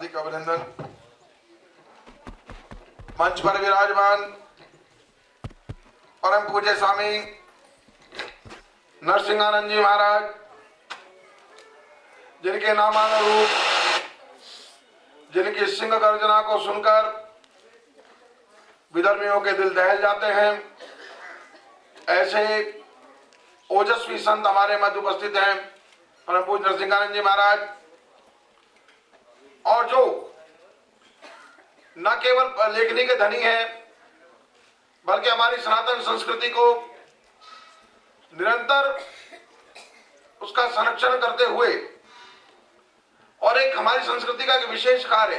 हार्दिक अभिनंदन। मंच पर विराजमान परम पूज्य स्वामी नरसिंहानंद जी महाराज, जिनके नामानुरूप, जिनकी सिंह गर्जना को सुनकर विदर्भियों के दिल दहल जाते हैं, ऐसे ओजस्वी संत हमारे मध्य उपस्थित हैं परम पूज्य नरसिंहानंद जी महाराज, और जो न केवल लेखनी के धनी हैं बल्कि हमारी सनातन संस्कृति को निरंतर उसका संरक्षण करते हुए और एक हमारी संस्कृति का एक विशेष कार्य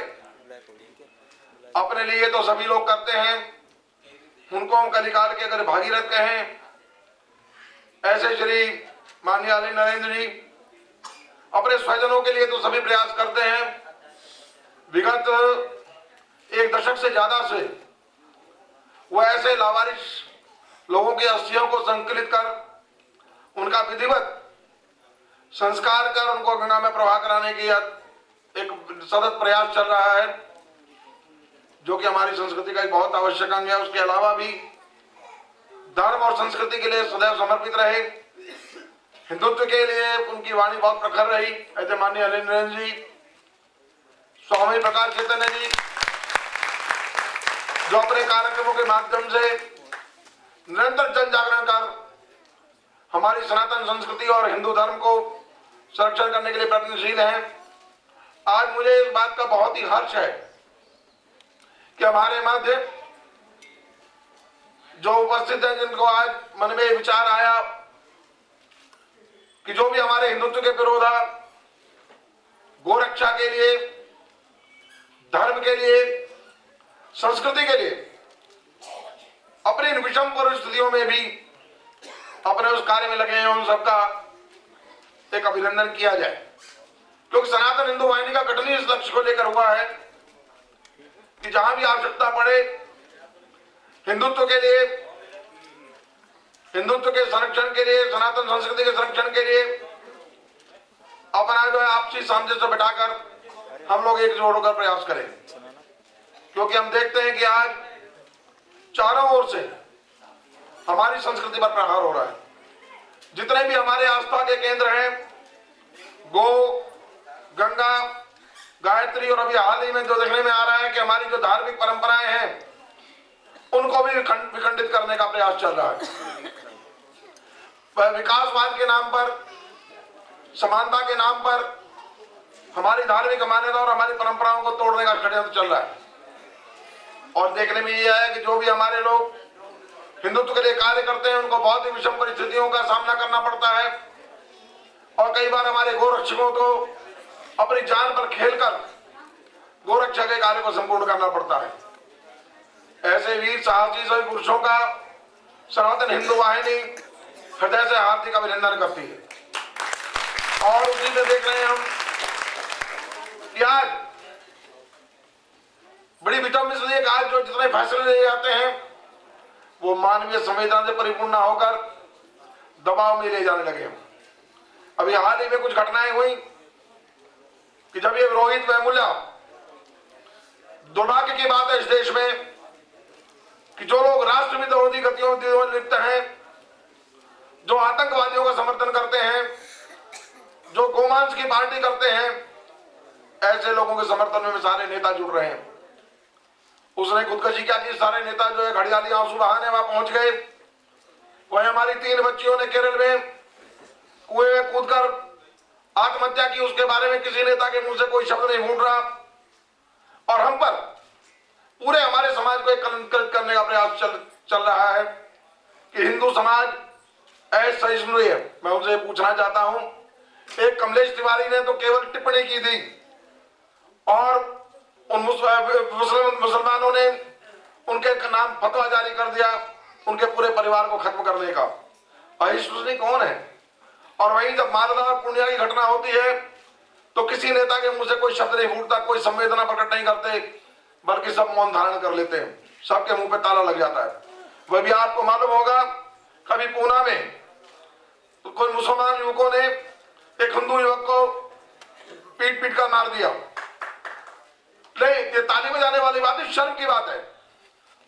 अपने लिए तो सभी लोग करते हैं, उनको हम कलिकाल के अगर भागीरथ कहें, ऐसे श्री माननीय आदरणीय नरेंद्र जी अपने स्वजनों के लिए तो सभी प्रयास करते हैं। विगत एक दशक से ज्यादा से वो ऐसे लावारिश लोगों की अस्थियों को संकलित कर उनका विधिवत संस्कार कर उनको गंगा में प्रवाह कराने की एक सतत प्रयास चल रहा है, जो कि हमारी संस्कृति का एक बहुत आवश्यक अंग है। उसके अलावा भी धर्म और संस्कृति के लिए सदैव समर्पित रहे, हिंदुत्व के लिए उनकी वाणी बहुत प्रखर रही। ऐसे माननीय हरिंद्र जी, स्वामी प्रकाश चैतन्य जी, जो अपने कार्यक्रमों के माध्यम से निरंतर जन जागरण कर हमारी सनातन संस्कृति और हिंदू धर्म को संरक्षण करने के लिए प्रयत्नशील हैं। आज मुझे इस बात का बहुत ही हर्ष है कि हमारे मध्य जो उपस्थित है, जिनको आज मन में विचार आया कि जो भी हमारे हिंदुत्व के विरोधा, गोरक्षा के लिए, धर्म के लिए, संस्कृति के लिए अपनी इन विषम परिस्थितियों में भी अपने उस कार्य में लगे हैं, उन सबका एक अभिनंदन किया जाए, क्योंकि सनातन हिंदू वाहिनी का गठन इस लक्ष्य को लेकर हुआ है कि जहां भी आवश्यकता पड़े हिंदुत्व के लिए, हिंदुत्व के संरक्षण के लिए, सनातन संस्कृति के संरक्षण के लिए अपना जो है आपसी सामंजस्य बिठाकर हम लोग एकजुट होकर प्रयास करें। क्योंकि हम देखते हैं कि आज चारों ओर से हमारी संस्कृति पर प्रहार हो रहा है। जितने भी हमारे आस्था के केंद्र हैं, गो, गंगा, गायत्री, और अभी हाल ही में जो देखने में आ रहा है कि हमारी जो धार्मिक परंपराएं हैं उनको भी विखंडित करने का प्रयास चल रहा है। विकासवाद के नाम पर, समानता के नाम पर हमारी धार्मिक मान्यता और हमारी परंपराओं को तोड़ने का षड्यंत्र चल रहा है। और देखने में यह है कि जो भी हमारे लोग हिंदुत्व के लिए कार्य करते हैं उनको बहुत ही विषम परिस्थितियों का सामना करना पड़ता है, और कई बार हमारे गोरक्षकों को अपनी जान पर खेलकर गोरक्षा के कार्य को संपूर्ण करना पड़ता है। ऐसे वीर साहसी सभी पुरुषों का सनातन हिंदू वाहिनी हृदय से हार्दिक अभिनंदन करती है। और उसी में देख रहे हैं हम कि आज बड़ी विटम्ब इसलिए कि आज जो जितने फैसले लिए जाते हैं वो मानवीय संवेदना से परिपूर्ण होकर दबाव में ले जाने लगे हैं। अभी हाल ही में कुछ घटनाएं हुई कि जब ये रोहित वेमुला, दुर्भाग्य की बात है इस देश में कि जो लोग राष्ट्र विरोधी गतियों में लिप्त हैं, जो आतंकवादियों का समर्थन करते हैं, जो गोमांस की पार्टी करते हैं, ऐसे लोगों के समर्थन में सारे नेता जुड़ रहे हैं। उसने खुदकशी क्या की, सारे नेता जो है घड़ियाली आंसू बहाने वहां पहुंच गए। वही हमारी 3 बच्चियों ने केरल में कुएं में कूदकर आत्महत्या की, उसके बारे में किसी नेता के मुंह से कोई शब्द नहीं फूट रहा। और हम पर पूरे हमारे समाज को एक कलंकित करने का प्रयास चल रहा है कि हिंदू समाज असहिष्णु है। मैं उनसे पूछना चाहता हूं, एक कमलेश तिवारी ने तो केवल टिप्पणी की थी और उन मुसलमानों ने उनके नाम फतवा जारी कर दिया उनके पूरे परिवार को खत्म करने का। अहिष्णु कौन है? और वहीं जब मालदा और पूर्णिया की घटना होती है तो किसी नेता के मुंह से कोई शब्द नहीं फूटता, कोई संवेदना प्रकट नहीं करते, बल्कि सब मौन धारण कर लेते हैं, सबके मुंह पे ताला लग जाता है। वह भी आपको मालूम होगा, कभी पूना में तो कोई मुसलमान युवकों ने एक हिंदू युवक को पीट कर मार दिया। नहीं, ये ताली में जाने वाली बात है, शर्म की बात है।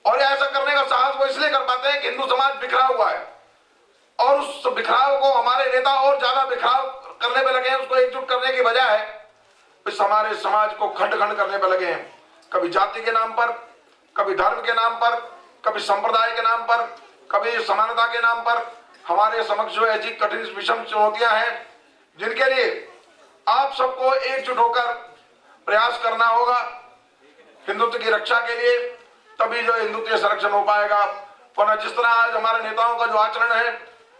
और ऐसा करने का साहस वो इसलिए कर पाते हैं कि हिंदू समाज बिखरा हुआ है और उस बिखराव को हमारे नेता और ज्यादा बिखराव करने पे लगे हैं। उसको एकजुट करने की बजाय इस हमारे समाज को खंड खंड करने पे लगे हैं, कभी जाति के नाम पर, कभी धर्म के नाम पर, कभी संप्रदाय के नाम पर, कभी समानता के नाम पर। हमारे समक्ष जो ऐसी कठिन विषम चुनौतियां हैं जिनके लिए आप सबको एकजुट होकर प्रयास करना होगा हिंदुत्व की रक्षा के लिए, तभी जो हिंदुत्व संरक्षण हो पाएगा। वरना जिस तरह आज हमारे नेताओं का जो आचरण है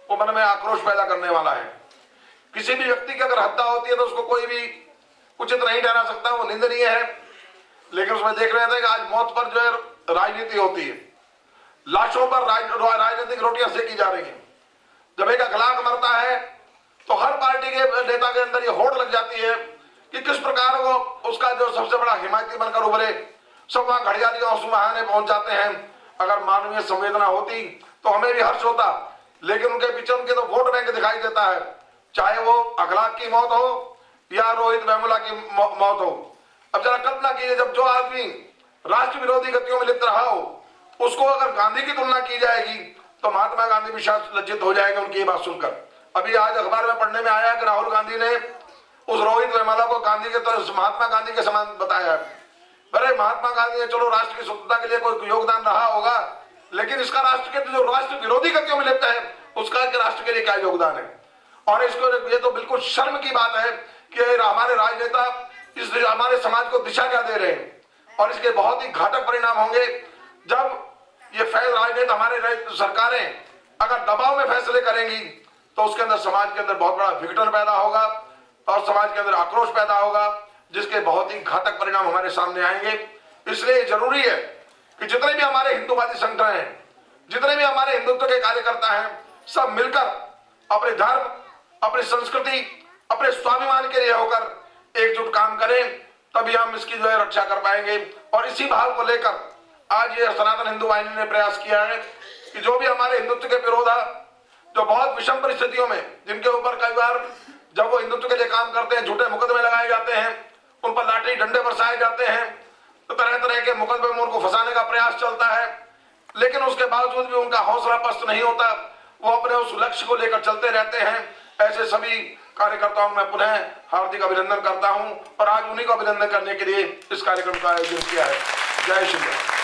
वो मन में आक्रोश पैदा करने वाला है। किसी भी व्यक्ति की अगर हत्या होती है तो उसको कोई भी उचित नहीं ठहरा सकता, वो निंदनीय है। लेकिन उसमें देख रहे थे कि आज मौत पर जो है राजनीति होती है, लाशों पर राजनीतिक रोटियां सेकी जा रही हैं। जब एक अखलाक मरता है तो हर पार्टी के नेता के अंदर ये होड़ लग जाती है कि किस प्रकार वो उसका जो सबसे बड़ा हिमायती बनकर उभरे। सब वहां घड़ियाली आंसू बहाने पहुंच जाते हैं। अगर मानवीय संवेदना होती तो हमें भी हर्ष होता, लेकिन उनके पीछे उनके तो वोट बैंक दिखाई देता है, चाहे वो अखलाक की मौत हो या रोहित वेमुला की मौत हो। अब जरा कल्पना कीजिए, जब जो आदमी राष्ट्र विरोधी गतियों में लिप्त रहा हो उसको अगर गांधी की तुलना की जाएगी तो महात्मा गांधी भी शायद लज्जित हो जाएंगे उनकी ये बात सुनकर। अभी आज अखबार में पढ़ने में आया कि राहुल गांधी ने उस रोहित वेमुला को गांधी के तरह महात्मा गांधी के समान बताया। अरे महात्मा गांधी ने चलो राष्ट्र की स्वतंत्रता के लिए कोई योगदान रहा होगा, लेकिन इसका राष्ट्र के जो राष्ट्र विरोधी गतियों में लिप्त है उसका राष्ट्र के लिए क्या योगदान है। और इसको ये तो बिल्कुल शर्म की बात है कि हमारे राजनेता इस हमारे समाज को दिशा क्या दे रहे हैं। और इसके बहुत ही घातक परिणाम होंगे जब ये फैल राजनीति हमारे सरकारें अगर दबाव में फैसले करेंगी तो उसके अंदर समाज के अंदर बहुत बड़ा विघटन पैदा होगा और समाज के अंदर आक्रोश पैदा होगा, जिसके बहुत ही घातक परिणाम हमारे सामने आएंगे। इसलिए जरूरी है कि जितने भी हमारे हिंदूवादी संगठन हैं, जितने भी हमारे हिंदुत्व के कार्यकर्ता हैं, सब मिलकर अपने धर्म, अपनी संस्कृति, अपने स्वाभिमान के लिए होकर एकजुट काम करें, तभी हम इसकी जो है रक्षा कर पाएंगे। और इसी भाव को लेकर आज ये सनातन हिंदू वाहिनी ने प्रयास किया है कि जो भी हमारे हिंदुत्व के विरोधा, जो बहुत विषम परिस्थितियों में जिनके ऊपर कई बार जब वो हिंदुत्व के लिए काम करते हैं झूठे मुकदमे लगाए जाते हैं, उन पर लाठी डंडे बरसाए जाते हैं, तो तरह तरह के मुकदमे में उनको फंसाने का प्रयास चलता है, लेकिन उसके बावजूद भी उनका हौसला पस्त नहीं होता, वो अपने उस लक्ष्य को लेकर चलते रहते हैं। ऐसे सभी कार्यकर्ताओं में पुनः हार्दिक अभिनंदन करता हूं और आज उन्हीं को अभिनंदन करने के लिए इस कार्यक्रम का आयोजन किया है। जय श्री राम।